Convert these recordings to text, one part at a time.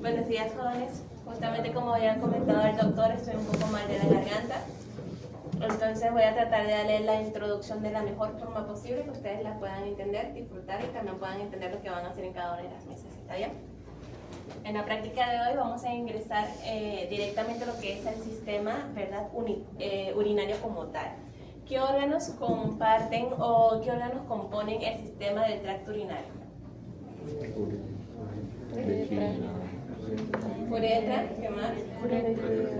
Buenos días, jóvenes. Justamente como había comentado el doctor, estoy un poco mal de la garganta. Entonces voy a tratar de darle la introducción de la mejor forma posible, que ustedes la puedan entender, disfrutar y también puedan entender lo que van a hacer en cada una de las mesas. ¿Está bien? En la práctica de hoy vamos a ingresar directamente a lo que es el sistema, ¿verdad? Urinario como tal. ¿Qué órganos comparten o qué órganos componen el sistema del tracto urinario? Uretra, ¿qué más?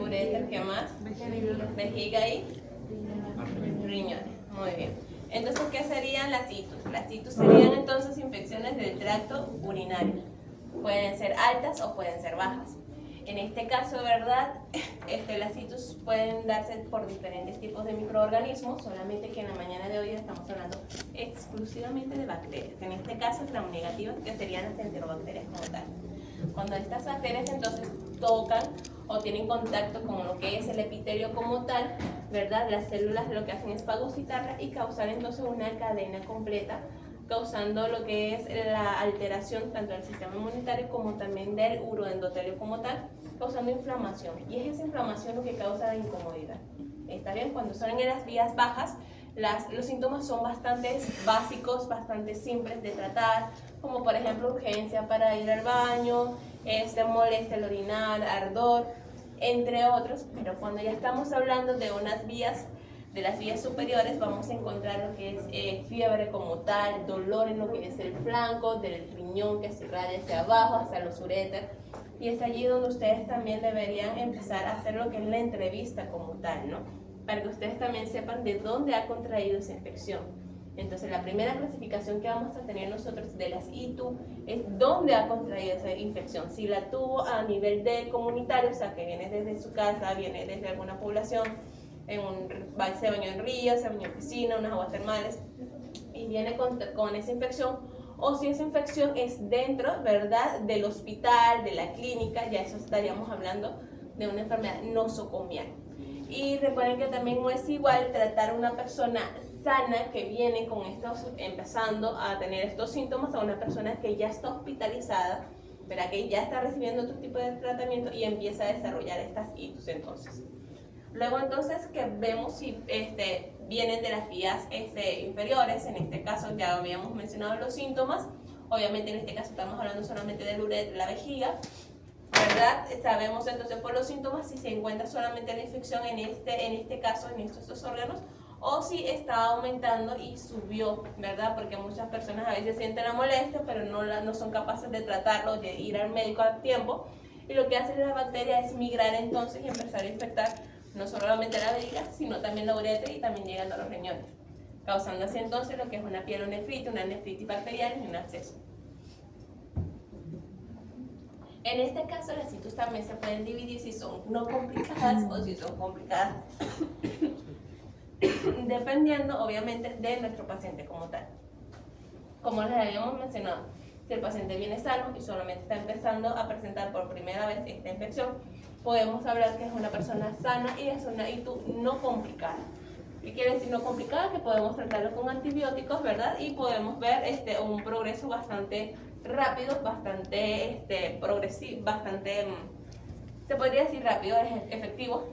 Uretra, ¿qué más? Vejiga y riñones. Muy bien. Entonces, ¿qué serían las itus? Las itus serían entonces infecciones del tracto urinario. Pueden ser altas o pueden ser bajas. En este caso, ¿verdad? Las itus pueden darse por diferentes tipos de microorganismos, solamente que en la mañana de hoy estamos hablando exclusivamente de bacterias. En este caso, gram negativas, que serían las enterobacterias como tal. Cuando estas bacterias entonces tocan o tienen contacto con lo que es el epitelio como tal, ¿verdad? Las células lo que hacen es fagocitarla y causar entonces una cadena completa, causando lo que es la alteración tanto del sistema inmunitario como también del uroendotelio como tal, causando inflamación. Y es esa inflamación lo que causa la incomodidad. ¿Está bien? Cuando son en las vías bajas, los síntomas son bastante básicos, bastante simples de tratar, como por ejemplo urgencia para ir al baño, molestia al orinar, ardor, entre otros. Pero cuando ya estamos hablando de unas vías, de las vías superiores, vamos a encontrar lo que es fiebre como tal, dolor en lo que es el flanco, del riñón que se irradia hacia abajo, hacia los uréteres. Y es allí donde ustedes también deberían empezar a hacer lo que es la entrevista como tal, ¿no? Para que ustedes también sepan de dónde ha contraído esa infección. Entonces, la primera clasificación que vamos a tener nosotros de las ITU es dónde ha contraído esa infección. Si la tuvo a nivel de comunitario, o sea, que viene desde su casa, viene desde alguna población, se bañó en ríos, se bañó en piscina, unas aguas termales, y viene con esa infección, o si esa infección es dentro, ¿verdad?, del hospital, de la clínica, ya eso estaríamos hablando de una enfermedad nosocomial. Y recuerden que también no es igual tratar a una persona sana que viene con estos, empezando a tener estos síntomas, a una persona que ya está hospitalizada, ¿verdad?, que ya está recibiendo otro tipo de tratamiento y empieza a desarrollar estas itus entonces. Luego entonces que vemos si vienen de las vías inferiores, en este caso ya habíamos mencionado los síntomas, obviamente en este caso estamos hablando solamente del uretra, la vejiga, ¿verdad? Sabemos entonces por los síntomas si se encuentra solamente la infección en este caso, en estos dos órganos, o si está aumentando y subió, ¿verdad? Porque muchas personas a veces sienten la molestia, pero no son capaces de tratarlo, de ir al médico a tiempo, y lo que hace la bacteria es migrar entonces y empezar a infectar no solamente la vejiga, sino también la uretra y también llegando a los riñones, causando así entonces lo que es una pielonefritis, una nefritis bacteriana y un absceso. En este caso, las itus también se pueden dividir si son no complicadas o si son complicadas, dependiendo obviamente de nuestro paciente como tal. Como les habíamos mencionado, si el paciente viene sano y solamente está empezando a presentar por primera vez esta infección, podemos hablar que es una persona sana y es una ITU no complicada. ¿Qué quiere decir no complicada? Que podemos tratarlo con antibióticos, ¿verdad? Y podemos ver un progreso bastante rápido, bastante progresivo, bastante, se podría decir rápido, es efectivo.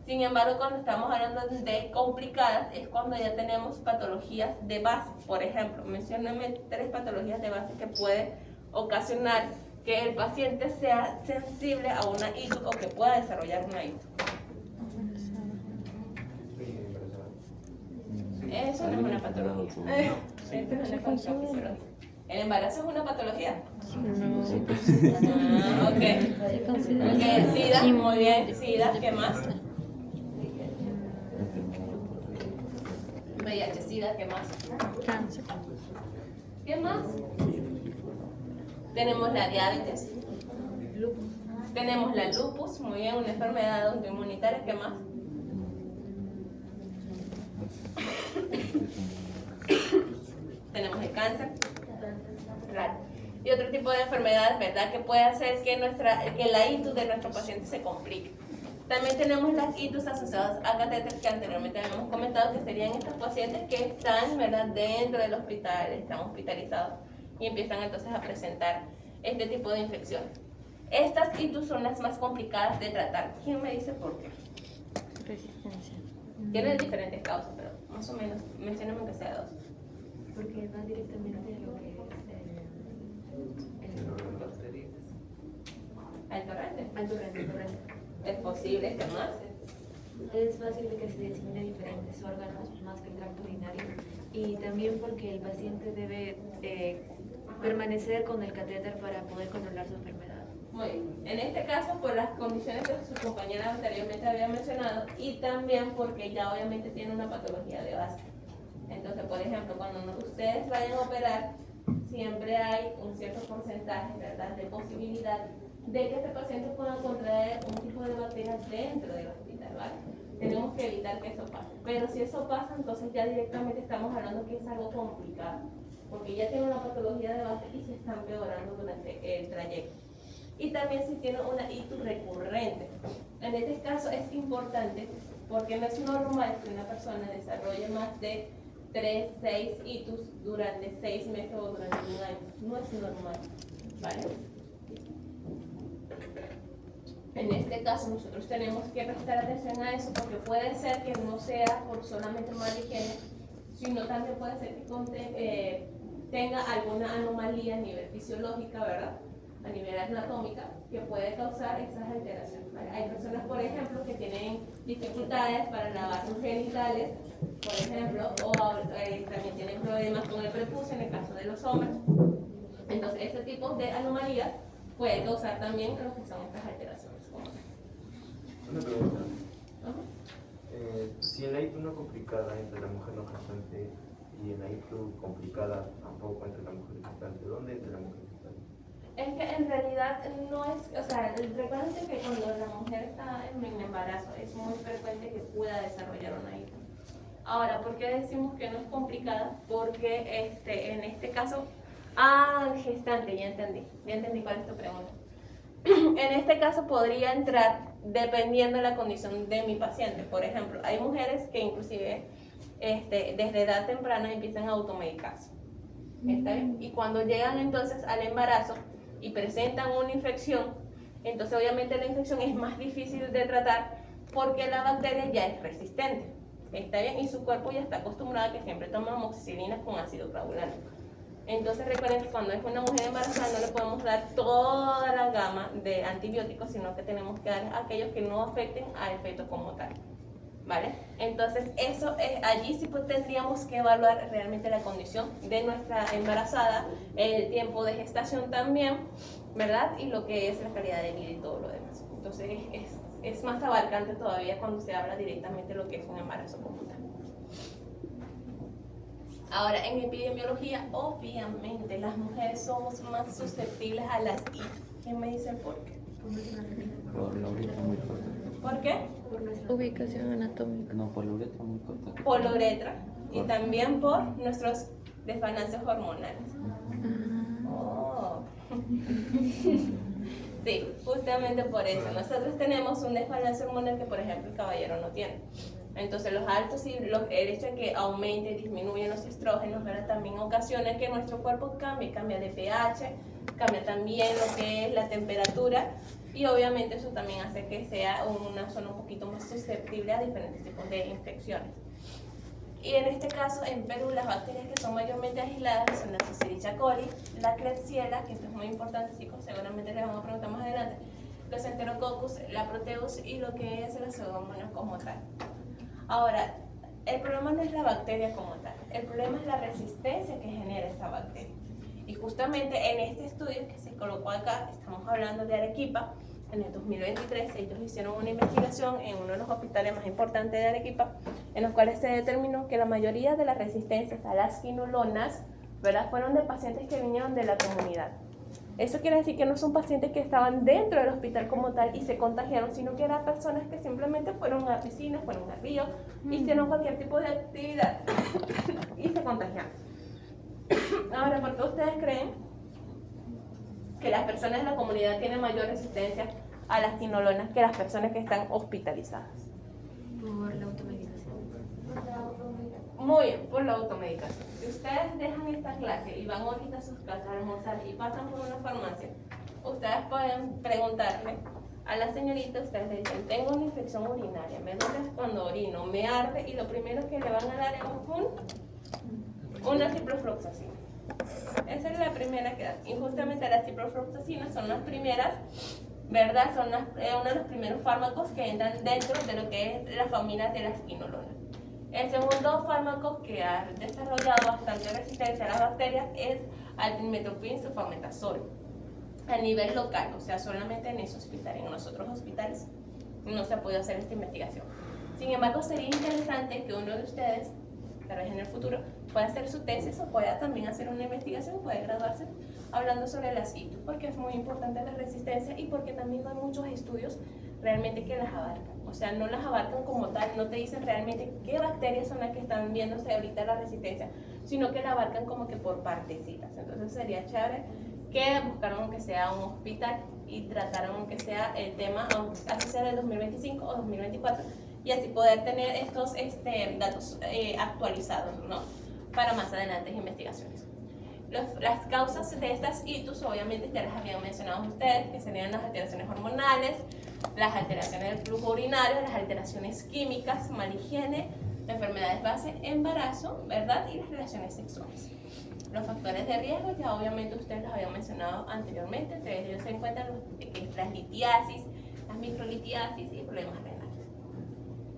Sin embargo, cuando estamos hablando de complicadas, es cuando ya tenemos patologías de base. Por ejemplo, mencióname 3 patologías de base que puede ocasionar que el paciente sea sensible a una ITU o que pueda desarrollar una ITU. Eso no es una patología. Eso no es una patología. ¿El embarazo es una patología? No. Ok. SIDA, muy bien. SIDA, ¿qué más? VIH, SIDA, ¿qué más? Cáncer. ¿Qué más? Tenemos la diabetes. Tenemos la lupus, muy bien, una enfermedad autoinmunitaria, ¿qué más? Tenemos el cáncer. Claro. Y otro tipo de enfermedades, ¿verdad?, que puede hacer que la ITU de nuestro paciente se complique. También tenemos las ITUs asociadas a catéteres que anteriormente habíamos comentado, que serían estos pacientes que están, ¿verdad?, dentro del hospital, están hospitalizados y empiezan entonces a presentar este tipo de infecciones. Estas itus son las más complicadas de tratar. ¿Quién me dice por qué? Resistencia. Tienen diferentes causas, pero más o menos, mencióname que sea dos. Porque va directamente a lo que es ¿Al torrente? al torrente. Es posible que más. Es fácil de que se disemine diferentes órganos más que el tracto urinario, y también porque el paciente debe permanecer con el catéter para poder controlar su enfermedad. Muy bien. En este caso, por las condiciones que su compañera anteriormente había mencionado, y también porque ya obviamente tiene una patología de base. Entonces, por ejemplo, cuando ustedes vayan a operar, siempre hay un cierto porcentaje, ¿verdad?, de posibilidad de que este paciente pueda contraer un tipo de bacteria dentro del hospital, ¿vale? Tenemos que evitar que eso pase. Pero si eso pasa, entonces ya directamente estamos hablando que es algo complicado, porque ya tiene una patología de base y se está empeorando durante el trayecto. Y también si tiene una itus recurrente. En este caso es importante porque no es normal que una persona desarrolle más de 3, 6 itus durante 6 meses o durante un año. No es normal, ¿vale? En este caso nosotros tenemos que prestar atención a eso porque puede ser que no sea por solamente mala higiene, sino también puede ser que tenga alguna anomalía a nivel fisiológica, ¿verdad?, a nivel anatómica, que puede causar esas alteraciones, ¿vale? Hay personas, por ejemplo, que tienen dificultades para lavar sus genitales, por ejemplo, o también tienen problemas con el prepucio en el caso de los hombres. Entonces, este tipo de anomalías puede causar también lo que son estas alteraciones. Una pregunta. Si en la ITU no complicada entre la mujer no gestante y en la ITU complicada tampoco entre la mujer gestante, ¿dónde entra la mujer gestante? Es que en realidad no es, o sea, recuerden que cuando la mujer está en embarazo es muy frecuente que pueda desarrollar una ITU. Ahora, ¿por qué decimos que no es complicada? Porque en este caso, gestante, ya entendí cuál es tu pregunta. En este caso podría entrar dependiendo de la condición de mi paciente. Por ejemplo, hay mujeres que inclusive desde edad temprana empiezan a automedicarse. ¿Está bien? Y cuando llegan entonces al embarazo y presentan una infección, entonces obviamente la infección es más difícil de tratar porque la bacteria ya es resistente. ¿Está bien? Y su cuerpo ya está acostumbrado a que siempre toma amoxicilina con ácido clavulánico. Entonces recuerden que cuando es una mujer embarazada no le podemos dar toda la gama de antibióticos, sino que tenemos que dar aquellos que no afecten al feto como tal, ¿vale? Entonces allí sí pues tendríamos que evaluar realmente la condición de nuestra embarazada, el tiempo de gestación también, ¿verdad? Y lo que es la calidad de vida y todo lo demás. Entonces es más abarcante todavía cuando se habla directamente de lo que es un embarazo como tal. Ahora, en epidemiología, obviamente, las mujeres somos más susceptibles a las ITU. ¿Quién me dice por qué? Por la uretra muy corta. ¿Por qué? Por nuestra Ubicación anatómica. No, por la uretra muy corta. Por la uretra y también por nuestros desbalances hormonales. Oh. Sí, justamente por eso. Nosotros tenemos un desbalance hormonal que, por ejemplo, el caballero no tiene. Entonces, los altos y el hecho de que aumente y disminuyen los estrógenos, ¿verdad?, también ocasiona que nuestro cuerpo cambia de pH, cambia también lo que es la temperatura, y obviamente eso también hace que sea una zona un poquito más susceptible a diferentes tipos de infecciones. Y en este caso, en Perú, las bacterias que son mayormente aisladas son la Escherichia coli, la Klebsiella, que esto es muy importante, chicos, seguramente les vamos a preguntar más adelante, los Enterococcus, la Proteus y lo que es la Pseudomonas como tal. Ahora, el problema no es la bacteria como tal, el problema es la resistencia que genera esta bacteria. Y justamente en este estudio que se colocó acá, estamos hablando de Arequipa, en el 2023 ellos hicieron una investigación en uno de los hospitales más importantes de Arequipa, en los cuales se determinó que la mayoría de las resistencias a las quinolonas, ¿verdad?, fueron de pacientes que vinieron de la comunidad. Eso quiere decir que no son pacientes que estaban dentro del hospital como tal y se contagiaron, sino que eran personas que simplemente fueron a piscinas, fueron a ríos, hicieron cualquier tipo de actividad y se contagiaron. Ahora, ¿por qué ustedes creen que las personas de la comunidad tienen mayor resistencia a las quinolonas que las personas que están hospitalizadas? por la automedicación. Muy bien, por la automedicación. Si ustedes dejan esta clase y van ahorita a sus casas a almorzar y pasan por una farmacia, ustedes pueden preguntarle a la señorita, ustedes le dicen, tengo una infección urinaria, me duele cuando orino, me arde, y lo primero que le van a dar es una ciprofloxacina. Esa es la primera que dan. Y justamente las ciprofloxacinas son las primeras, ¿verdad? Son uno de los primeros fármacos que entran dentro de lo que es la familia de las quinolonas. El segundo fármaco que ha desarrollado bastante resistencia a las bacterias es al dimetropin sulfametazol a nivel local, o sea, solamente en ese hospital. En los otros hospitales no se ha podido hacer esta investigación. Sin embargo, sería interesante que uno de ustedes, tal vez en el futuro, pueda hacer su tesis o pueda también hacer una investigación, puede graduarse hablando sobre las ITU, porque es muy importante la resistencia y porque también hay muchos estudios realmente que las abarcan. O sea, no las abarcan como tal, no te dicen realmente qué bacterias son las que están viéndose ahorita la resistencia, sino que la abarcan como que por partecitas. Entonces sería chévere que buscaran aunque sea un hospital y trataran aunque sea el tema, así sea del 2025 o 2024, y así poder tener estos datos actualizados, ¿no? Para más adelante investigaciones. Las causas de estas ITUs obviamente ya las habían mencionado ustedes, que serían las alteraciones hormonales, las alteraciones del flujo urinario, las alteraciones químicas, mala higiene, enfermedades base, embarazo, ¿verdad? Y las relaciones sexuales. Los factores de riesgo ya obviamente ustedes los habían mencionado anteriormente, entre ellos se encuentran las litiasis, las microlitiasis y problemas renales.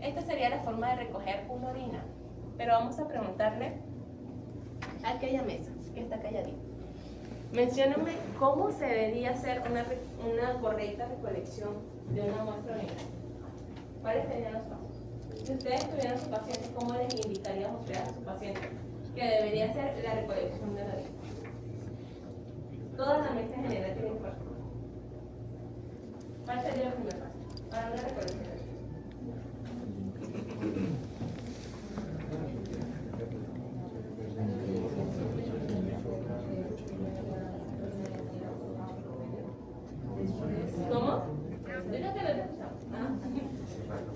Esta sería la forma de recoger una orina, pero vamos a preguntarle a aquella mesa que está calladita. Mencióname cómo se debería hacer una correcta recolección de una muestra urinaria. ¿Cuáles serían los pasos? Si ustedes tuvieran su paciente, ¿cómo les indicarían ustedes a su paciente que debería hacer la recolección de la orina? Toda la mesa en general tiene un paso. ¿Cuál sería el primer paso para una recolección de la orina? ¿Cómo? Digo que no te escuchamos.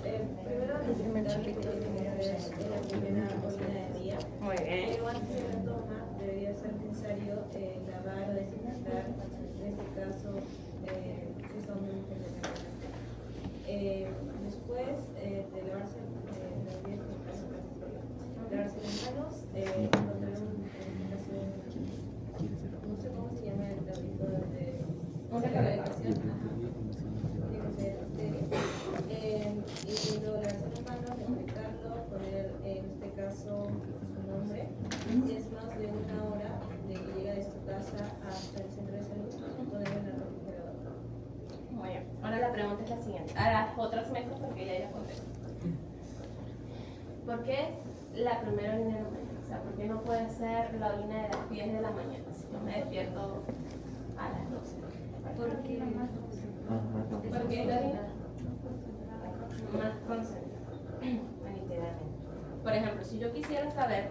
Primero necesitar que la primera orina del día. Muy bien. Pero antes de la toma debería ser necesario lavar o desinfectar, en este caso, si son mujeres de la después de lavarse lavarse las manos, encontrar no sé cómo se llama el tabito de colocación, tiene que ser estéril, y luego lavarse las manos, desinfectarlo, poner en este caso su nombre, si es más de una hora de que llega de su casa hasta el centro de salud, ponerlo en el refrigerador. Muy bien. Ahora la pregunta es la siguiente. A las otras mesas, porque ya contesté. ¿Por qué es la primera orina de la mañana? O sea, ¿por qué no puede ser la orina de las 10 de la mañana? Si yo me despierto a las 12. Porque Porque es la orina más concentrada. Literalmente. Por ejemplo, si yo quisiera saber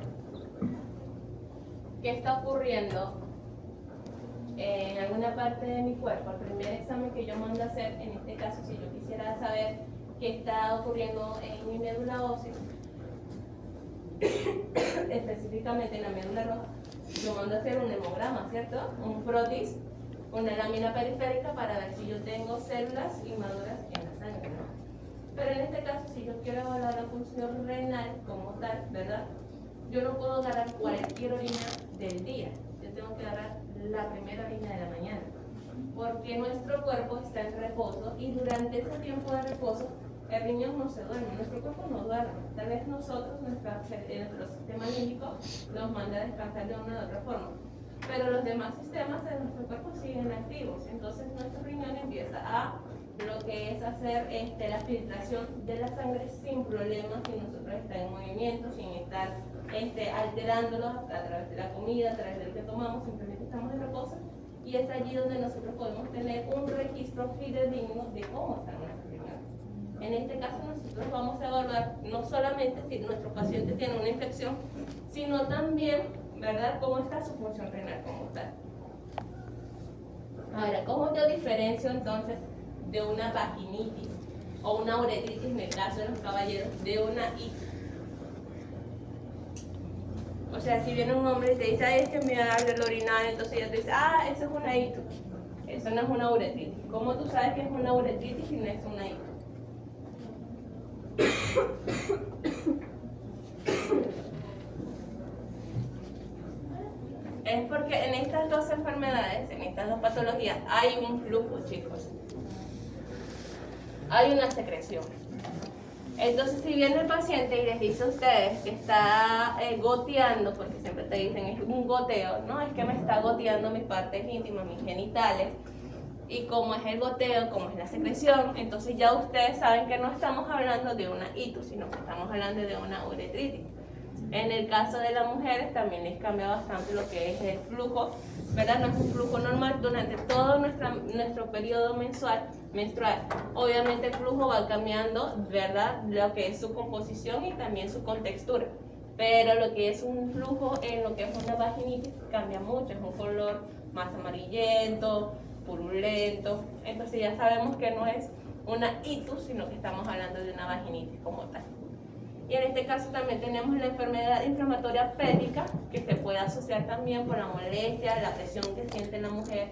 qué está ocurriendo en alguna parte de mi cuerpo, el primer examen que yo mando a hacer, en este caso, si yo quisiera saber qué está ocurriendo en mi médula ósea, específicamente en la médula roja, yo mando a hacer un hemograma, ¿cierto? Un frotis, una lámina periférica para ver si yo tengo células inmaduras en la sangre, ¿no? Pero en este caso, si yo quiero evaluar la función renal como tal, ¿verdad? Yo no puedo agarrar cualquier orina del día, yo tengo que agarrar la primera orina de la mañana, porque nuestro cuerpo está en reposo y durante ese tiempo de reposo el riñón no se duerme, nuestro cuerpo no duerme. Tal vez nosotros, nuestro sistema límbico nos manda a descansar de una u otra forma, pero los demás sistemas de nuestro cuerpo siguen activos. Entonces nuestro riñón empieza a lo que es hacer la filtración de la sangre sin problemas, sin nosotros estar en movimiento, sin estar alterándolo a través de la comida, a través de lo que tomamos, simplemente estamos en reposo, y es allí donde nosotros podemos tener un registro fidedigno de cómo está nuestro riñón. En este caso nosotros vamos a evaluar no solamente si nuestro paciente tiene una infección, sino también, ¿verdad?, cómo está su función renal como tal. Ahora, ¿cómo yo diferencio entonces de una vaginitis o una uretritis, en el caso de los caballeros, de una itis? O sea, si viene un hombre y te dice, ay, es que me da el orinal, entonces ya te dice, ah, eso es una ictus. Eso no es una uretritis. ¿Cómo tú sabes que es una uretritis y no es una ictus? Es porque en estas dos enfermedades, en estas dos patologías, hay un flujo, chicos. Hay una secreción. Entonces, si viene el paciente y les dice a ustedes que está goteando, porque siempre te dicen es un goteo, no, es que me está goteando mis partes íntimas, mis genitales, y como es el goteo, como es la secreción, entonces ya ustedes saben que no estamos hablando de una ictus, sino que estamos hablando de una uretritis. En el caso de las mujeres también les cambia bastante lo que es el flujo, ¿verdad? No es un flujo normal durante todo nuestro periodo menstrual. Obviamente el flujo va cambiando, ¿verdad? Lo que es su composición y también su contextura. Pero lo que es un flujo en lo que es una vaginitis cambia mucho, es un color más amarillento, purulento. Entonces ya sabemos que no es una ictus, sino que estamos hablando de una vaginitis como tal. Y en este caso también tenemos la enfermedad inflamatoria pélvica, que se puede asociar también por la molestia, la presión que siente la mujer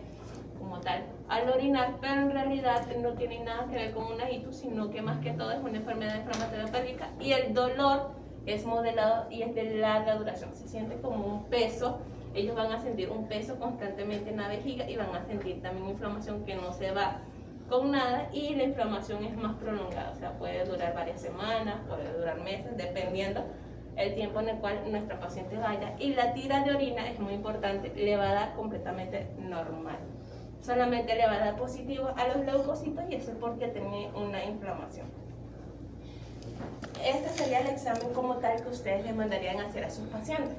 como tal al orinar, pero en realidad no tiene nada que ver con una ictus, sino que más que todo es una enfermedad inflamatoria pélvica y el dolor es moderado y es de larga duración. Se siente como un peso, ellos van a sentir un peso constantemente en la vejiga y van a sentir también inflamación que no se va con nada y la inflamación es más prolongada, o sea, puede durar varias semanas, puede durar meses, dependiendo el tiempo en el cual nuestra paciente vaya. Y la tira de orina es muy importante, le va a dar completamente normal. Solamente le va a dar positivo a los leucocitos y eso es porque tiene una inflamación. Este sería el examen como tal que ustedes le mandarían a hacer a sus pacientes.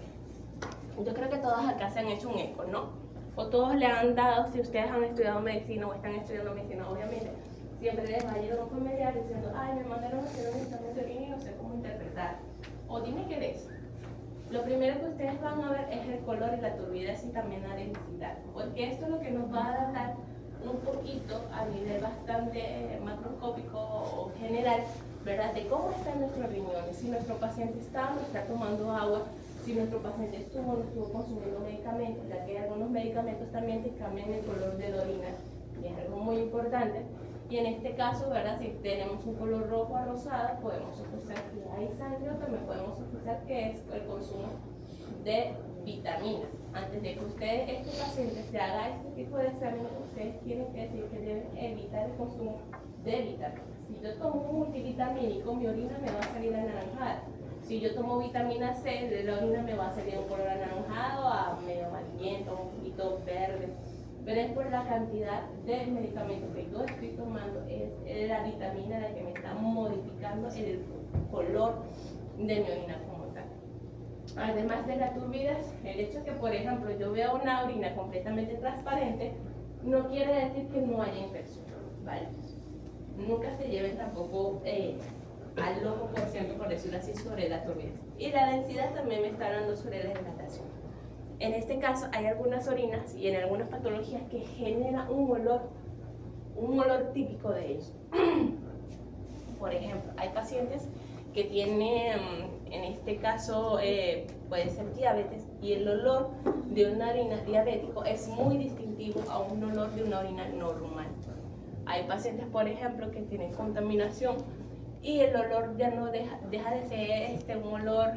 Yo creo que todos acá se han hecho un eco, ¿no? O todos le han dado, si ustedes han estudiado medicina o están estudiando medicina, obviamente, siempre les va a llegar un familiar diciendo, ay, me mandaron a hacer un examen de orina y no sé cómo interpretar. O dime qué ves. Lo primero que ustedes van a ver es el color y la turbidez y también la densidad, porque esto es lo que nos va a dar un poquito a nivel bastante macroscópico o general, ¿verdad? De cómo están nuestros riñones, si nuestro paciente está o no está tomando agua, si nuestro paciente estuvo o no estuvo consumiendo medicamentos, ya que algunos medicamentos también te cambian el color de la orina, y es algo muy importante. Y en este caso, ¿verdad? Si tenemos un color rojo a rosado, podemos sospechar que hay sangre o también podemos sospechar que es el consumo de vitaminas. Antes de que este paciente se haga este tipo de examen, ustedes tienen que decir que deben evitar el consumo de vitaminas. Si yo tomo un multivitamínico, mi orina me va a salir anaranjada. Si yo tomo vitamina C, de la orina me va a salir un color anaranjado a medio amarillento, un poquito verde. Pero es por la cantidad de medicamentos que yo estoy tomando, es la vitamina la que me está modificando el color de mi orina como tal. Además de la turbidez, el hecho que, por ejemplo, yo vea una orina completamente transparente, no quiere decir que no haya infección, ¿vale? Nunca se lleven tampoco al loco por ciento, por decirlo así, sobre la turbidez. Y la densidad también me está hablando sobre la hidratación. En este caso hay algunas orinas y en algunas patologías que generan un olor típico de ellos. Por ejemplo, hay pacientes que tienen, en este caso puede ser diabetes, y el olor de una orina diabético es muy distintivo a un olor de una orina normal. Hay pacientes, por ejemplo, que tienen contaminación y el olor ya no deja de ser un olor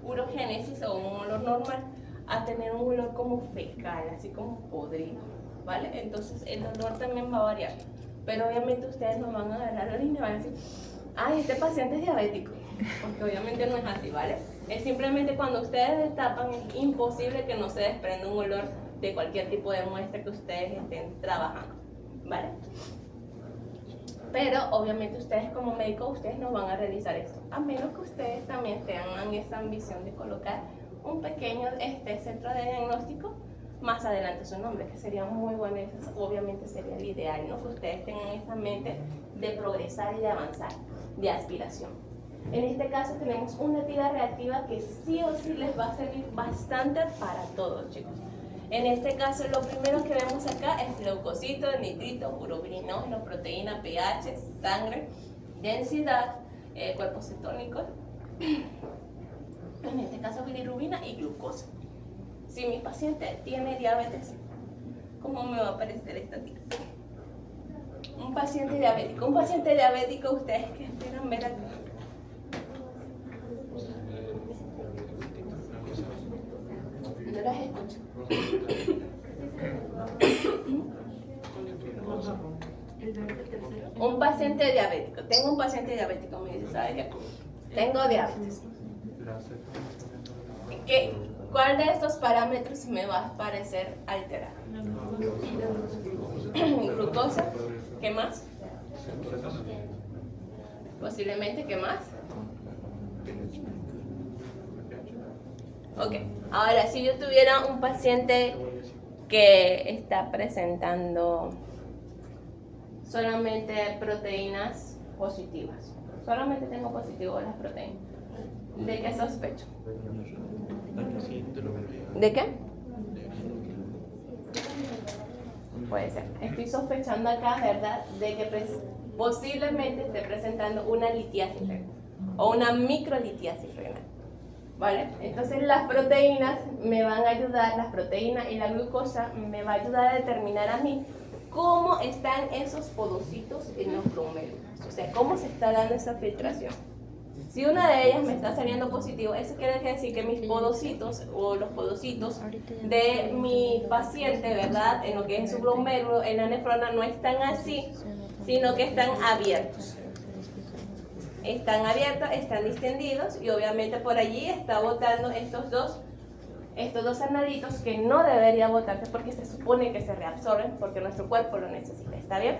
urogénesis o un olor normal a tener un olor como fecal, así como podrido, ¿vale? Entonces el olor también va a variar, pero obviamente ustedes no van a agarrar la orina y van a decir, ay, este paciente es diabético, porque obviamente no es así, ¿vale? Es simplemente cuando ustedes destapan, es imposible que no se desprenda un olor de cualquier tipo de muestra que ustedes estén trabajando, ¿vale? Pero obviamente ustedes como médicos, ustedes no van a realizar esto, a menos que ustedes también tengan esa ambición de colocar un pequeño centro de diagnóstico más adelante su nombre, que sería muy bueno. Eso obviamente sería el ideal, ¿no? Que ustedes tengan esa mente de progresar y de avanzar, de aspiración. En este caso tenemos una tira reactiva que sí o sí les va a servir bastante para todos, chicos. En este caso lo primero que vemos acá es leucocito, nitrito, urobilinógeno, proteína, pH, sangre, densidad, cuerpos cetónicos. en este caso bilirrubina y glucosa. Si mi paciente tiene diabetes, ¿cómo me va a aparecer esta tira? Un paciente diabético, ustedes que esperan ver acá. No las escucho. Un paciente diabético. Tengo un paciente diabético, me dice, ¿sabe qué? Tengo diabetes. ¿Cuál de estos parámetros me va a parecer alterado? Glucosa. ¿Qué más? Posiblemente, ¿qué más? Ok, ahora si yo tuviera un paciente que está presentando solamente proteínas positivas, solamente tengo positivo las proteínas, ¿de qué sospecho? ¿De qué? Puede ser. Estoy sospechando acá, ¿verdad?, de que posiblemente esté presentando una litiasis renal o una microlitiasis renal. ¿Vale? Entonces las proteínas me van a ayudar, las proteínas y la glucosa me va a ayudar a determinar a mí cómo están esos podocitos en los glomérulos, o sea, cómo se está dando esa filtración. Si una de ellas me está saliendo positivo, eso quiere decir que mis podocitos o los podocitos de mi paciente, ¿verdad?, en lo que es su glomérulo, en la nefrona, no están así, sino que están abiertos. Están abiertos, están distendidos y obviamente por allí está botando estos dos analitos que no debería botarse porque se supone que se reabsorben porque nuestro cuerpo lo necesita. ¿Está bien?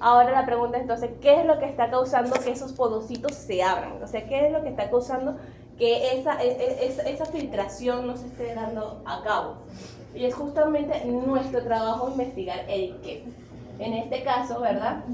Ahora la pregunta es entonces, ¿qué es lo que está causando que esos podocitos se abran? O sea, ¿qué es lo que está causando que esa filtración no se esté dando a cabo? Y es justamente nuestro trabajo investigar el qué. En este caso, ¿verdad?,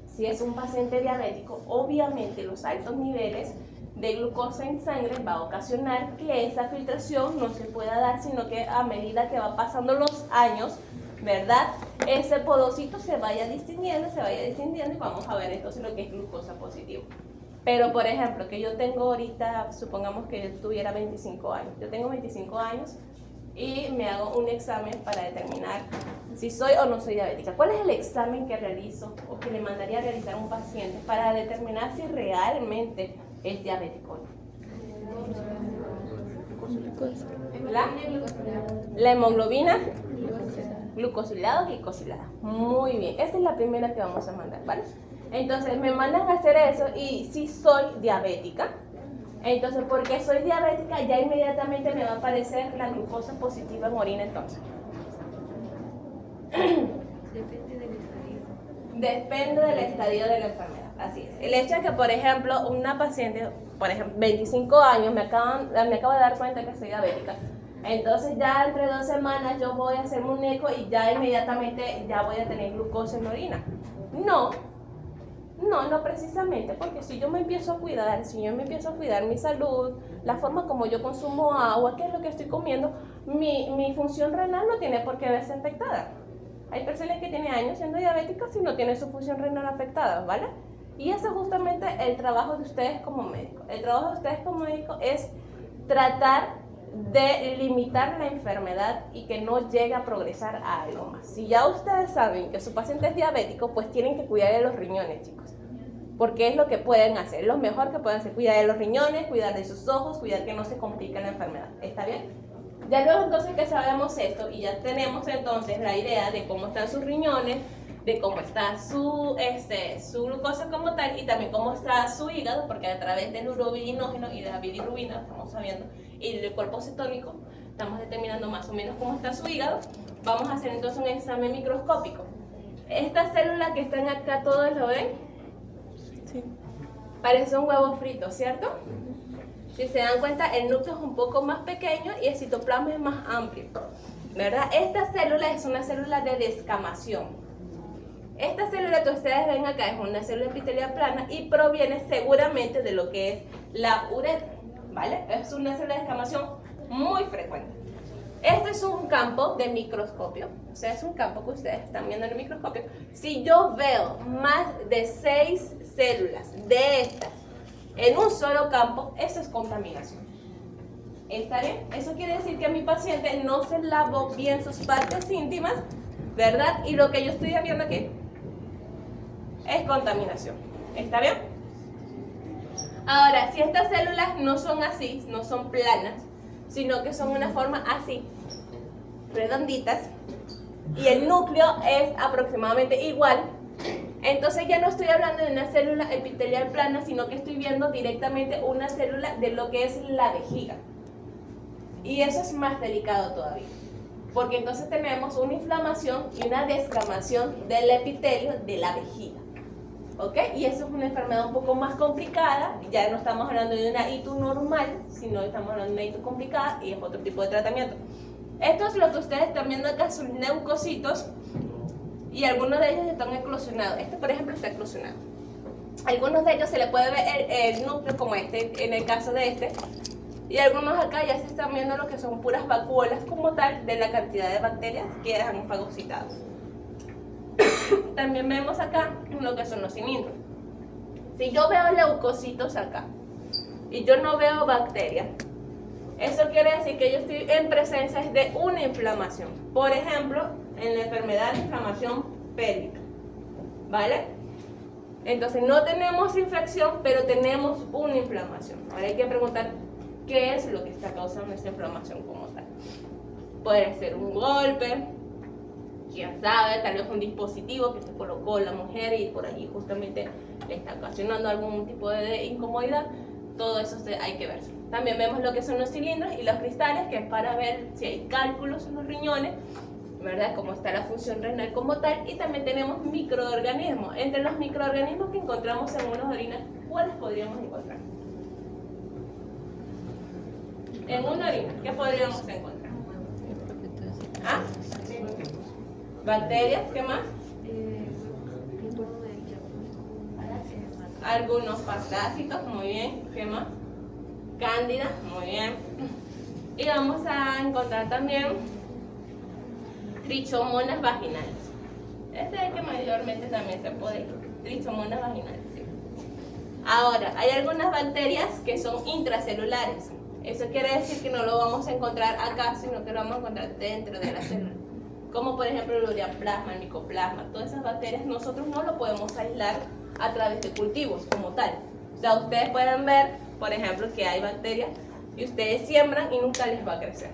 si es un paciente diabético, obviamente los altos niveles de glucosa en sangre va a ocasionar que esa filtración no se pueda dar, sino que a medida que va pasando los años, ¿verdad?, ese podocito se vaya distinguiendo y vamos a ver entonces lo que es glucosa positivo. Pero, por ejemplo, que yo tengo ahorita, supongamos que yo tuviera 25 años. Yo tengo 25 años y me hago un examen para determinar si soy o no soy diabética. ¿Cuál es el examen que realizo o que le mandaría a realizar a un paciente para determinar si realmente es diabético o no? La hemoglobina glucosilada o glicosilada. Muy bien, esa es la primera que vamos a mandar, ¿vale? Entonces me mandan a hacer eso y si soy diabética, entonces porque soy diabética ya inmediatamente me va a aparecer la glucosa positiva en orina entonces. Depende del estadio. Depende del estadio de la enfermedad, así es. El hecho es que, por ejemplo, una paciente, por ejemplo, 25 años, me acabo de dar cuenta que soy diabética. Entonces ya entre 2 semanas yo voy a hacerme un eco y ya inmediatamente ya voy a tener glucosa en la orina. No precisamente, porque si yo me empiezo a cuidar, mi salud, la forma como yo consumo agua, qué es lo que estoy comiendo, mi función renal no tiene por qué verse afectada. Hay personas que tienen años siendo diabéticas y no tienen su función renal afectada, ¿vale? Y eso es justamente el trabajo de ustedes como médicos. El trabajo de ustedes como médicos es tratar de limitar la enfermedad y que no llegue a progresar a algo más. Si ya ustedes saben que su paciente es diabético, pues tienen que cuidar de los riñones, chicos. Porque es lo que pueden hacer, lo mejor que pueden hacer, cuidar de los riñones, cuidar de sus ojos, cuidar que no se complique la enfermedad. ¿Está bien? Ya luego entonces que sabemos esto y ya tenemos entonces la idea de cómo están sus riñones, de cómo está su glucosa como tal y también cómo está su hígado, porque a través del urobilinógeno y de la bilirrubina estamos sabiendo, y del cuerpo cetónico estamos determinando más o menos cómo está su hígado. Vamos a hacer entonces un examen microscópico. Estas células que están acá, ¿todos lo ven? Sí. Parece un huevo frito, ¿cierto? Si se dan cuenta, el núcleo es un poco más pequeño y el citoplasma es más amplio, ¿verdad? Esta célula es una célula de descamación. Esta célula que ustedes ven acá es una célula epitelial plana y proviene seguramente de lo que es la uretra, ¿vale? Es una célula de descamación muy frecuente. Este es un campo de microscopio, o sea, es un campo que ustedes están viendo en el microscopio. Si yo veo más de 6 células de estas en un solo campo, eso es contaminación. ¿Está bien? Eso quiere decir que mi paciente no se lavó bien sus partes íntimas, ¿verdad? Y lo que yo estoy viendo aquí es contaminación. ¿Está bien? Ahora, si estas células no son así, no son planas, sino que son una forma así, redonditas, y el núcleo es aproximadamente igual, entonces ya no estoy hablando de una célula epitelial plana, sino que estoy viendo directamente una célula de lo que es la vejiga. Y eso es más delicado todavía, porque entonces tenemos una inflamación y una descamación del epitelio de la vejiga. ¿Ok? Y eso es una enfermedad un poco más complicada, ya no estamos hablando de una ITU normal, sino estamos hablando de una ITU complicada y es otro tipo de tratamiento. Esto es lo que ustedes están viendo acá, son leucocitos y algunos de ellos están eclosionados. Este, por ejemplo, está eclosionado. Algunos de ellos se le puede ver el núcleo como este, en el caso de este, y algunos acá ya se están viendo lo que son puras vacuolas como tal de la cantidad de bacterias que han fagocitado. También vemos acá lo que son los cilindros. Si yo veo leucocitos acá y yo no veo bacterias, eso quiere decir que yo estoy en presencia de una inflamación. Por ejemplo, en la enfermedad de inflamación pélvica, ¿vale? Entonces no tenemos infección, pero tenemos una inflamación. Ahora hay que preguntar qué es lo que está causando esta inflamación como tal. Puede ser un golpe, quién sabe, tal vez un dispositivo que se colocó la mujer y por allí justamente le está ocasionando algún tipo de incomodidad. Todo eso hay que ver. También vemos lo que son los cilindros y los cristales, que es para ver si hay cálculos en los riñones, ¿verdad? Cómo está la función renal como tal. Y también tenemos microorganismos. Entre los microorganismos que encontramos en unas orinas, ¿cuáles podríamos encontrar? En una orina, ¿qué podríamos encontrar? ¿Ah? Bacterias, ¿qué más? Algunos parásitos, muy bien, ¿qué más? Cándida, muy bien. Y vamos a encontrar también trichomonas vaginales. Este es el que mayormente también se puede, trichomonas vaginales, sí. Ahora, hay algunas bacterias que son intracelulares. Eso quiere decir que no lo vamos a encontrar acá, sino que lo vamos a encontrar dentro de la célula. Como por ejemplo el ureaplasma, el micoplasma. Todas esas bacterias nosotros no lo podemos aislar a través de cultivos como tal. O sea, ustedes pueden ver, por ejemplo, que hay bacterias y ustedes siembran y nunca les va a crecer.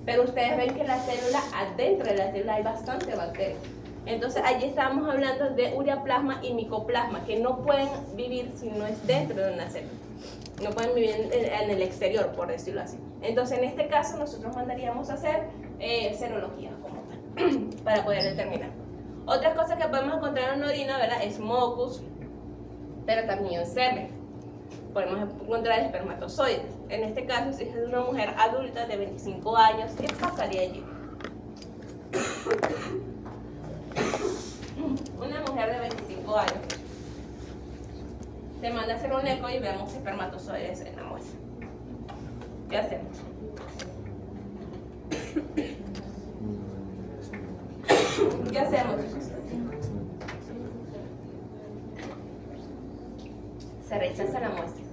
Pero ustedes ven que la célula, adentro de la célula hay bastante bacterias. Entonces allí estamos hablando de ureaplasma y micoplasma, que no pueden vivir si no es dentro de una célula. No pueden vivir en el exterior, por decirlo así. Entonces en este caso nosotros mandaríamos a hacer serología como tal, para poder determinar. Otras cosas que podemos encontrar en una orina, ¿verdad? Es mucus, pero también semen. Podemos encontrar espermatozoides. En este caso, si es de una mujer adulta de 25 años, ¿qué pasaría allí? Una mujer de 25 años se manda a hacer un eco y vemos espermatozoides en la muestra. ¿Qué hacemos? ¿Qué hacemos? Se rechaza la muestra.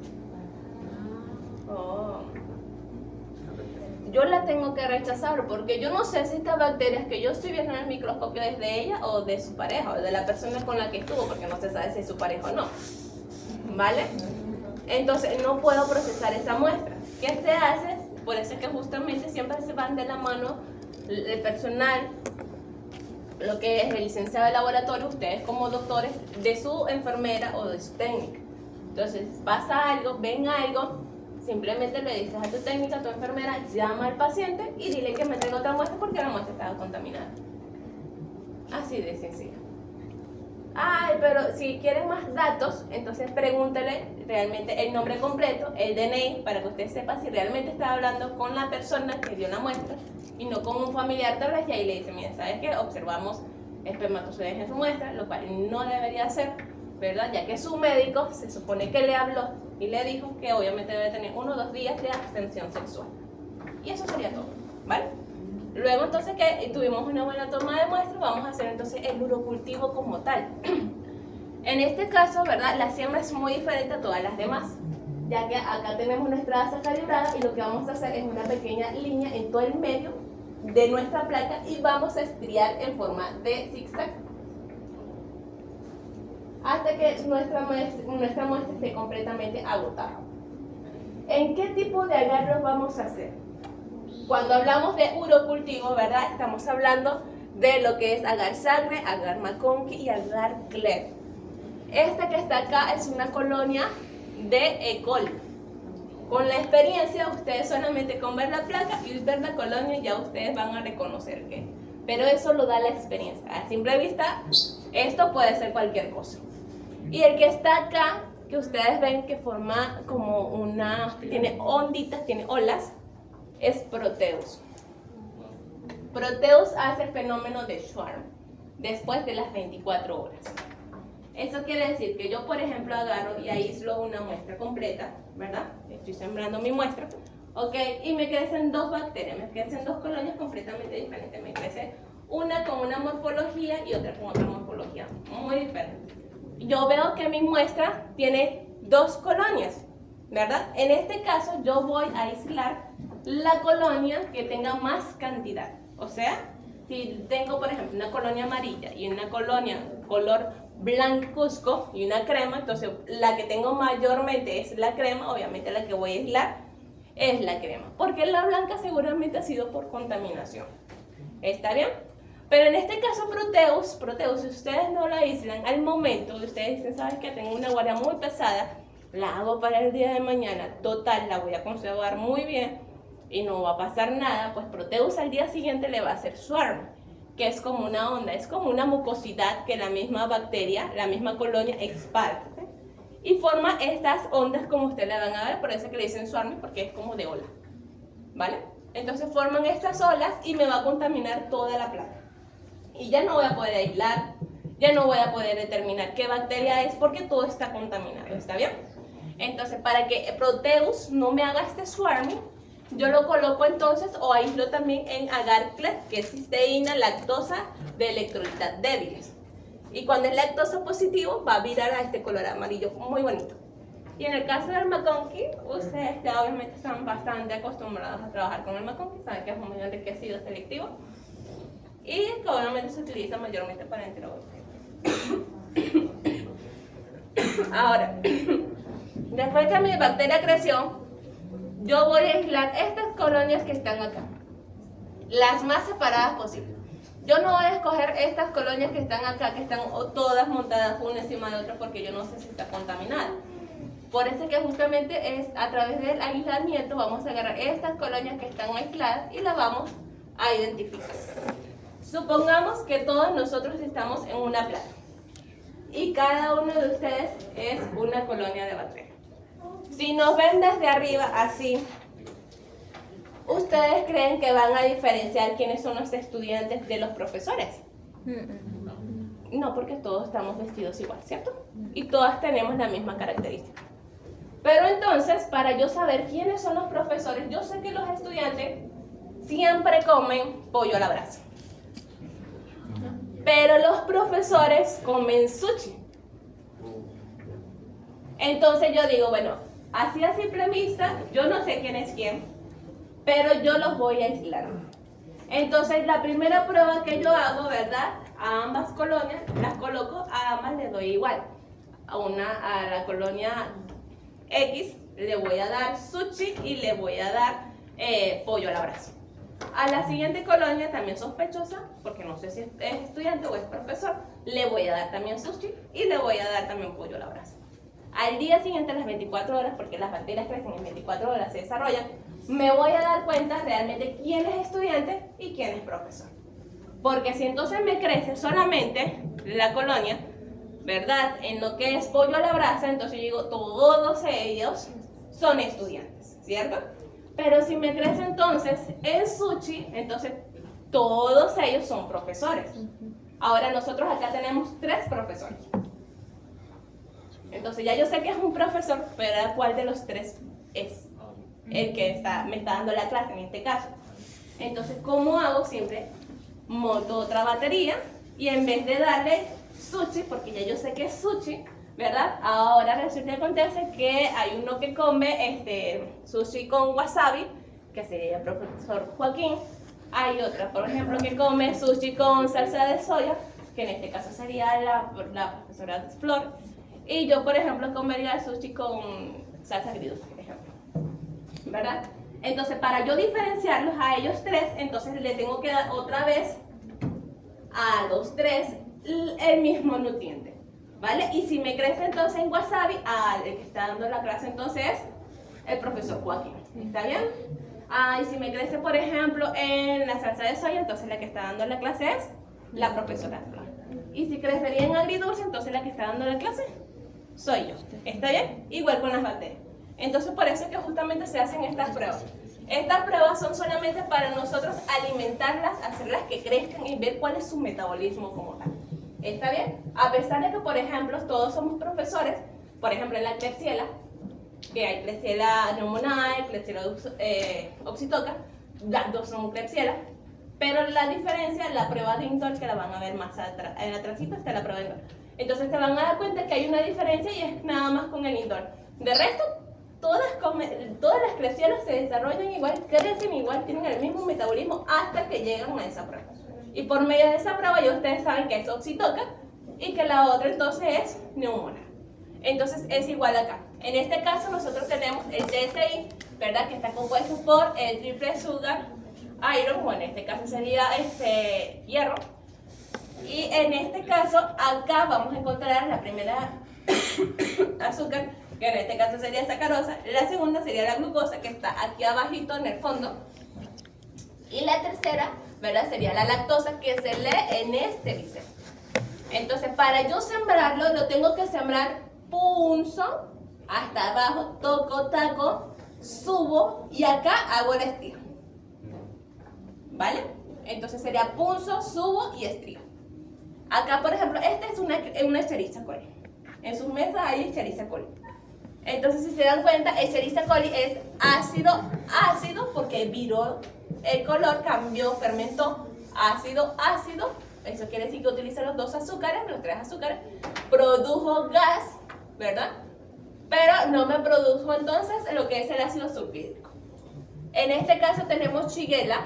Oh. Yo la tengo que rechazar porque yo no sé si estas bacterias que yo estoy viendo en el microscopio es de ella o de su pareja o de la persona con la que estuvo, porque no se sabe si es su pareja o no. ¿Vale? Entonces no puedo procesar esa muestra. ¿Qué se hace? Por eso es que justamente siempre se van de la mano el personal, lo que es el licenciado de laboratorio, ustedes como doctores, de su enfermera o de su técnica. Entonces pasa algo, ven algo, simplemente le dices a tu técnica, a tu enfermera, llama al paciente y dile que me traiga otra muestra porque la muestra estaba contaminada. Así de sencillo. Ay, pero si quieren más datos, entonces pregúntele realmente el nombre completo, el DNI, para que usted sepa si realmente está hablando con la persona que dio la muestra y no con un familiar tal vez, y ahí le dice, mira, ¿sabes qué? Observamos espermatozoides en su muestra, lo cual no debería ser, ¿verdad? Ya que su médico se supone que le habló y le dijo que obviamente debe tener 1 o 2 días de abstención sexual. Y eso sería todo, ¿vale? Luego entonces que tuvimos una buena toma de muestra, vamos a hacer entonces el urocultivo como tal. En este caso, ¿verdad? La siembra es muy diferente a todas las demás. ya que acá tenemos nuestra asa calibrada y lo que vamos a hacer es una pequeña línea en todo el medio de nuestra placa y vamos a estriar en forma de zigzag hasta que nuestra muestra esté completamente agotada. ¿En qué tipo de agarros vamos a hacer? Cuando hablamos de urocultivo, ¿verdad? Estamos hablando de lo que es agar sangre, agar McConkey y agar Clef. Esta que está acá es una colonia de E. coli. Con la experiencia, ustedes solamente con ver la placa y ver la colonia ya ustedes van a reconocer qué. Pero eso lo da la experiencia. A simple vista, esto puede ser cualquier cosa. Y el que está acá, que ustedes ven que forma como tiene onditas, tiene olas, es Proteus. Proteus hace el fenómeno de Schwarm después de las 24 horas. Eso quiere decir que yo, por ejemplo, agarro y aíslo una muestra completa, ¿verdad? Estoy sembrando mi muestra, ¿ok? Y me crecen dos bacterias, me crecen dos colonias completamente diferentes. Me crece una con una morfología y otra con otra morfología muy diferente. Yo veo que mi muestra tiene dos colonias, ¿verdad? En este caso, yo voy a aislar la colonia que tenga más cantidad. O sea, si tengo, por ejemplo, una colonia amarilla y una colonia color blancuzco y una crema, entonces la que tengo mayormente es la crema, obviamente la que voy a aislar es la crema, porque la blanca seguramente ha sido por contaminación. ¿Está bien? Pero en este caso Proteus, si ustedes no la aíslan al momento, y ustedes dicen, ¿sabes qué? Tengo una guardia muy pesada, la hago para el día de mañana, total, la voy a conservar muy bien y no va a pasar nada, pues Proteus al día siguiente le va a hacer Swarm, que es como una onda, es como una mucosidad que la misma bacteria, la misma colonia exparte y forma estas ondas como ustedes le van a ver, por eso que le dicen Swarm, porque es como de ola, ¿vale? Entonces forman estas olas y me va a contaminar toda la placa. Y ya no voy a poder aislar, ya no voy a poder determinar qué bacteria es porque todo está contaminado, ¿está bien? Entonces, para que Proteus no me haga este swarming, yo lo coloco entonces o aíslo también en agar-Clef, que es cisteína, lactosa de electrolitas débiles. Y cuando es lactosa positivo, va a virar a este color amarillo muy bonito. Y en el caso del McConkey, ustedes ya obviamente están bastante acostumbrados a trabajar con el McConkey, saben que es un muy enriquecido selectivo. Y que obviamente se utiliza mayormente para enterobacterias. Ahora, después que mi bacteria creció, yo voy a aislar estas colonias que están acá, las más separadas posible. Yo no voy a escoger estas colonias que están acá, que están todas montadas una encima de otra, porque yo no sé si está contaminada. Por eso que justamente es a través del aislamiento vamos a agarrar estas colonias que están aisladas y las vamos a identificar. Supongamos que todos nosotros estamos en una placa y cada uno de ustedes es una colonia de bacterias. Si nos ven desde arriba así, ¿ustedes creen que van a diferenciar quiénes son los estudiantes de los profesores? No, porque todos estamos vestidos igual, ¿cierto? Y todas tenemos la misma característica. Pero entonces, para yo saber quiénes son los profesores, yo sé que los estudiantes siempre comen pollo a la brasa. Pero los profesores comen sushi. Entonces yo digo, bueno, así a simple vista, yo no sé quién es quién, pero yo los voy a aislar. Entonces la primera prueba que yo hago, ¿verdad? A ambas colonias, las coloco, a ambas les doy igual. A la colonia X le voy a dar sushi y le voy a dar pollo a la brasa. A la siguiente colonia, también sospechosa, porque no sé si es estudiante o es profesor, le voy a dar también sushi y le voy a dar también pollo a la brasa. Al día siguiente, a las 24 horas, porque las bacterias crecen en 24 horas, se desarrollan, me voy a dar cuenta realmente quién es estudiante y quién es profesor. Porque si entonces me crece solamente la colonia, ¿verdad? En lo que es pollo a la brasa, entonces yo digo, todos ellos son estudiantes, ¿cierto? Pero si me crece entonces en sushi, entonces todos ellos son profesores. Ahora nosotros acá tenemos 3 profesores. Entonces ya yo sé que es un profesor, pero ¿cuál de los 3 es el que me está dando la clase en este caso? Entonces, ¿cómo hago? Siempre monto otra batería y en vez de darle sushi, porque ya yo sé que es sushi, ¿verdad? Ahora resulta que acontece que hay uno que come sushi con wasabi, que sería el profesor Joaquín. Hay otra, por ejemplo, que come sushi con salsa de soya, que en este caso sería la profesora Flor. Y yo, por ejemplo, comería sushi con salsa agridulce, por ejemplo, ¿verdad? Entonces, para yo diferenciarlos a ellos tres, entonces le tengo que dar otra vez a los tres el mismo nutriente, ¿vale? Y si me crece entonces en wasabi, al que está dando la clase entonces es el profesor Joaquín, ¿está bien? Y si me crece, por ejemplo, en la salsa de soya, entonces la que está dando la clase es la profesora Flor. Y si crecería en agridulce, entonces la que está dando la clase soy yo, ¿está bien? Igual con las bacterias. Entonces por eso es que justamente se hacen estas pruebas. Estas pruebas son solamente para nosotros alimentarlas, hacerlas que crezcan y ver cuál es su metabolismo como tal. ¿Está bien? A pesar de que, por ejemplo, todos somos profesores, por ejemplo en la Klebsiella, que hay Klebsiella pneumoniae, Klebsiella oxytoca, las dos son Klebsiella, pero la diferencia, la prueba de Indol, que la van a ver más atrás, en atrásito está la prueba de Indol. Entonces te van a dar cuenta que hay una diferencia y es nada más con el Indol. De resto, todas las Klebsiellas se desarrollan igual, crecen igual, tienen el mismo metabolismo hasta que llegan a esa prueba. Y por medio de esa prueba ya ustedes saben que es oxytoca y que la otra entonces es pneumoniae. Entonces es igual acá. En este caso nosotros tenemos el TSI, ¿verdad? Que está compuesto por el triple sugar iron, o en este caso sería hierro. Y en este caso acá vamos a encontrar la primera azúcar, que en este caso sería sacarosa, la segunda sería la glucosa, que está aquí abajito en el fondo, y la tercera, ¿verdad? Sería la lactosa, que se lee en este bicep. Entonces, para yo sembrarlo, lo tengo que sembrar punzo, hasta abajo, toco, taco, subo, y acá hago el estrío, ¿vale? Entonces sería punzo, subo y estrío. Acá, por ejemplo, esta es una Escherichia coli. En su mesa hay Escherichia coli. Entonces, si se dan cuenta, Escherichia coli es ácido, porque viró el color, cambió, fermentó, ácido. Eso quiere decir que utiliza los dos azúcares, los tres azúcares, produjo gas, ¿verdad? Pero no me produjo entonces lo que es el ácido sulfídrico. En este caso tenemos Shigella.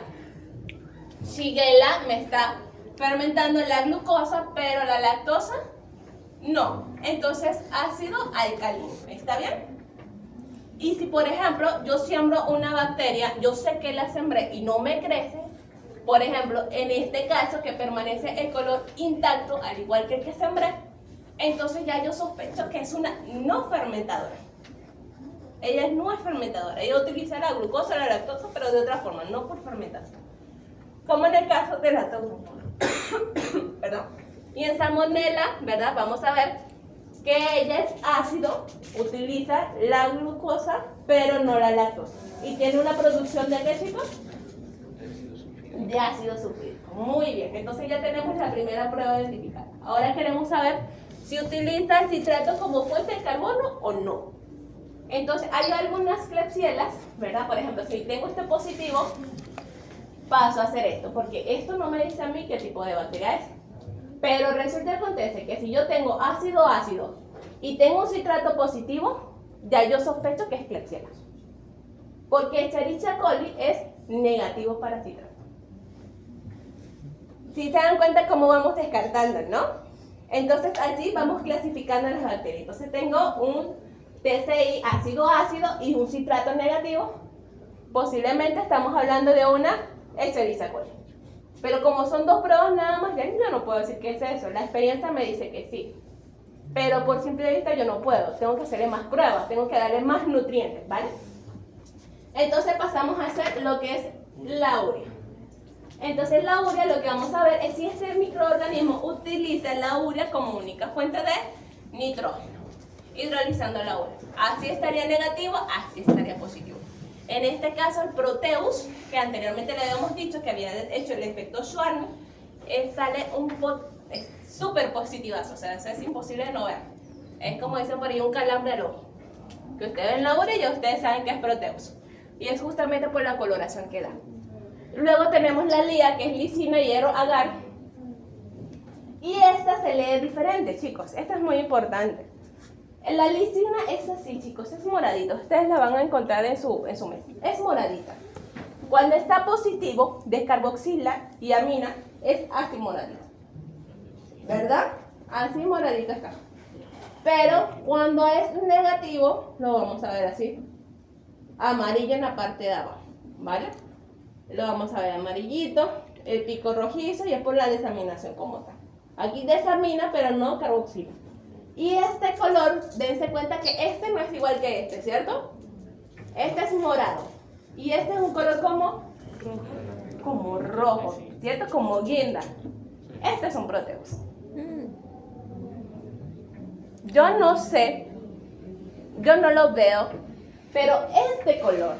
Shigella me está fermentando la glucosa, pero la lactosa no. Entonces, ácido alcalino, ¿está bien? Y si, por ejemplo, yo siembro una bacteria, yo sé que la sembré y no me crece, por ejemplo, en este caso que permanece el color intacto, al igual que el que sembré, entonces ya yo sospecho que es una no fermentadora. Ella no es fermentadora, ella utiliza la glucosa, la lactosa, pero de otra forma, no por fermentación. Como en el caso de la salmonela. Perdón. Y en salmonela, ¿verdad? Vamos a ver que ella es ácido, utiliza la glucosa, pero no la lactosa. Y tiene una producción de ¿qué, chicos? De ácido sulfúrico. Muy bien, entonces ya tenemos la primera prueba identificada. Ahora queremos saber si utiliza el citrato como fuente de carbono o no. Entonces hay algunas Klebsiellas, ¿verdad? Por ejemplo, si tengo este positivo, paso a hacer esto, porque esto no me dice a mí qué tipo de bacteria es. Pero resulta que acontece que si yo tengo ácido y tengo un citrato positivo, ya yo sospecho que es Klebsiella. Porque Escherichia coli es negativo para citrato. Si se dan cuenta cómo vamos descartando, ¿no? Entonces allí vamos clasificando las bacterias. Entonces tengo un TSI ácido y un citrato negativo. Posiblemente estamos hablando de una Escherichia coli. Pero como son dos pruebas nada más, ya yo no puedo decir que es eso. La experiencia me dice que sí. Pero por simple vista yo no puedo. Tengo que hacerle más pruebas, tengo que darle más nutrientes, ¿vale? Entonces pasamos a hacer lo que es la urea. Entonces la urea lo que vamos a ver es si ese microorganismo utiliza la urea como única fuente de nitrógeno, hidrolizando la urea. Así estaría negativo, así estaría positivo. En este caso el Proteus, que anteriormente le habíamos dicho que había hecho el efecto Schwann, sale súper positivazo, o sea, eso es imposible de no ver. Es como dicen por ahí, un calambre al ojo. Que ustedes ven la urea y ya ustedes saben que es Proteus. Y es justamente por la coloración que da. Luego tenemos la lía, que es lisina, hierro, agar. Y esta se lee diferente, chicos. Esta es muy importante. La lisina es así, chicos, es moradito. Ustedes la van a encontrar en su mesa. Es moradita. Cuando está positivo, descarboxila y amina, es así moradito. ¿Verdad? Así moradito está. Pero cuando es negativo, lo vamos a ver así. Amarillo en la parte de abajo, ¿vale? Lo vamos a ver amarillito, el pico rojizo y es por la desaminación como tal. Aquí desamina, pero no carboxila. Y este color, dense cuenta que este no es igual que este, ¿cierto? Este es morado. Y este es un color como rojo, ¿cierto? Como guinda. Estos son proteos. Yo no sé, yo no lo veo, pero este color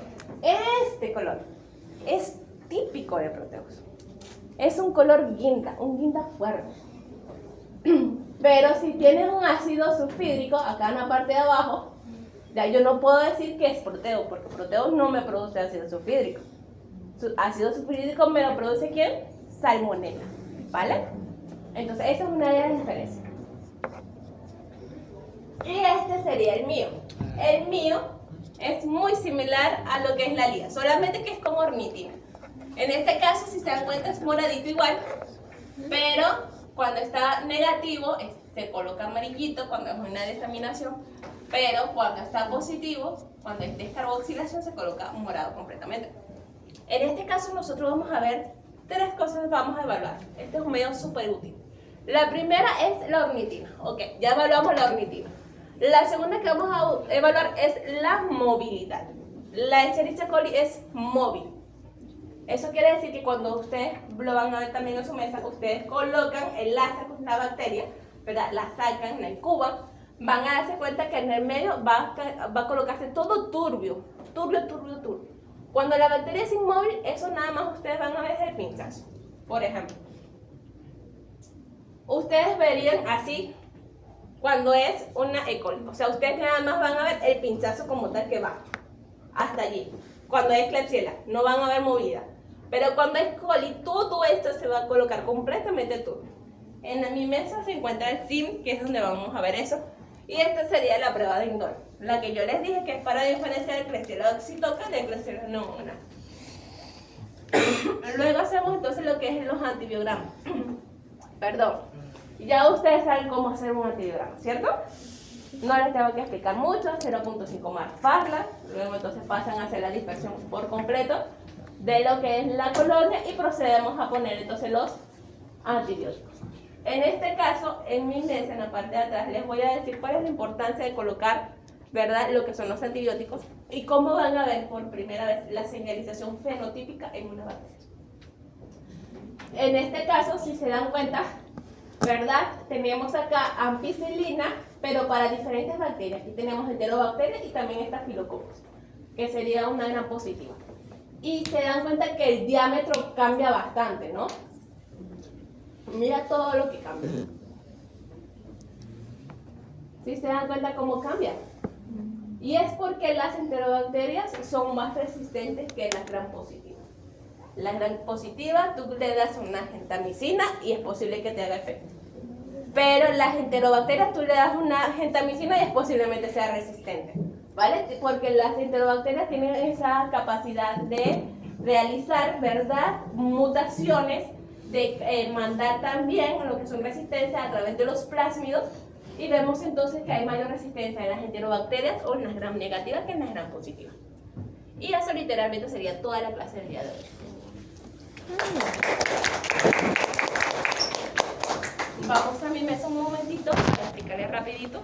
es típico de proteos. Es un color guinda, un guinda fuerte. Pero si tienes un ácido sulfídrico acá en la parte de abajo, ya yo no puedo decir que es proteo, porque proteo no me produce ácido sulfídrico. Ácido sulfídrico me lo produce ¿quién? Salmonella, ¿vale? Entonces esa es una de las diferencias. Y este sería el mío. El mío es muy similar a lo que es la lía, solamente que es como ornitina. En este caso, si se dan cuenta, es moradito igual, pero cuando está negativo se coloca amarillito cuando es una desaminación, pero cuando está positivo, cuando es descarboxilación, se coloca morado completamente. En este caso nosotros vamos a ver tres cosas que vamos a evaluar. Este es un medio súper útil. La primera es la ornitina. Ok, ya evaluamos la ornitina. La segunda que vamos a evaluar es la movilidad. La Escherichia coli es móvil. Eso quiere decir que cuando ustedes lo van a ver también en su mesa, ustedes colocan el láser con la bacteria, ¿verdad? La sacan, la incuban, van a darse cuenta que en el medio va a colocarse todo turbio. Cuando la bacteria es inmóvil, eso nada más ustedes van a ver el pinchazo. Por ejemplo, ustedes verían así cuando es una E. coli. O sea, ustedes nada más van a ver el pinchazo como tal que va hasta allí. Cuando es Klebsiella, no van a ver movilidad. Pero cuando es coli, todo esto se va a colocar completamente turbio. En mi mesa se encuentra el SIM, que es donde vamos a ver eso. Y esta sería la prueba de Indol, la que yo les dije que es para diferenciar el Klebsiella oxytoca de Klebsiella pneumoniae. Luego hacemos entonces lo que es los antibiogramas. Perdón. Ya ustedes saben cómo hacer un antibiograma, ¿cierto? No les tengo que explicar mucho, 0.5 marfarla. Luego entonces pasan a hacer la dispersión por completo de lo que es la colonia y procedemos a poner entonces los antibióticos. En este caso, en mi mesa, en la parte de atrás, les voy a decir cuál es la importancia de colocar, ¿verdad?, lo que son los antibióticos y cómo van a ver por primera vez la señalización fenotípica en una bacteria. En este caso, si se dan cuenta, ¿verdad?, tenemos acá ampicilina, pero para diferentes bacterias. Aquí tenemos enterobacterias y también estafilococcus, que sería una gran positiva. Y se dan cuenta que el diámetro cambia bastante, ¿no? Mira todo lo que cambia. ¿Sí se dan cuenta cómo cambia? Y es porque las enterobacterias son más resistentes que las gram positivas. La gram positiva, tú le das una gentamicina y es posible que te haga efecto. Pero las enterobacterias, tú le das una gentamicina y es posiblemente sea resistente, ¿vale? Porque las enterobacterias tienen esa capacidad de realizar, ¿verdad?, mutaciones, de mandar también lo que son resistencias a través de los plásmidos, y vemos entonces que hay mayor resistencia en las enterobacterias o en las gram negativas que en las gram positivas. Y eso literalmente sería toda la clase del día de hoy. Vamos a mi mesa un momentito para explicarles rapidito.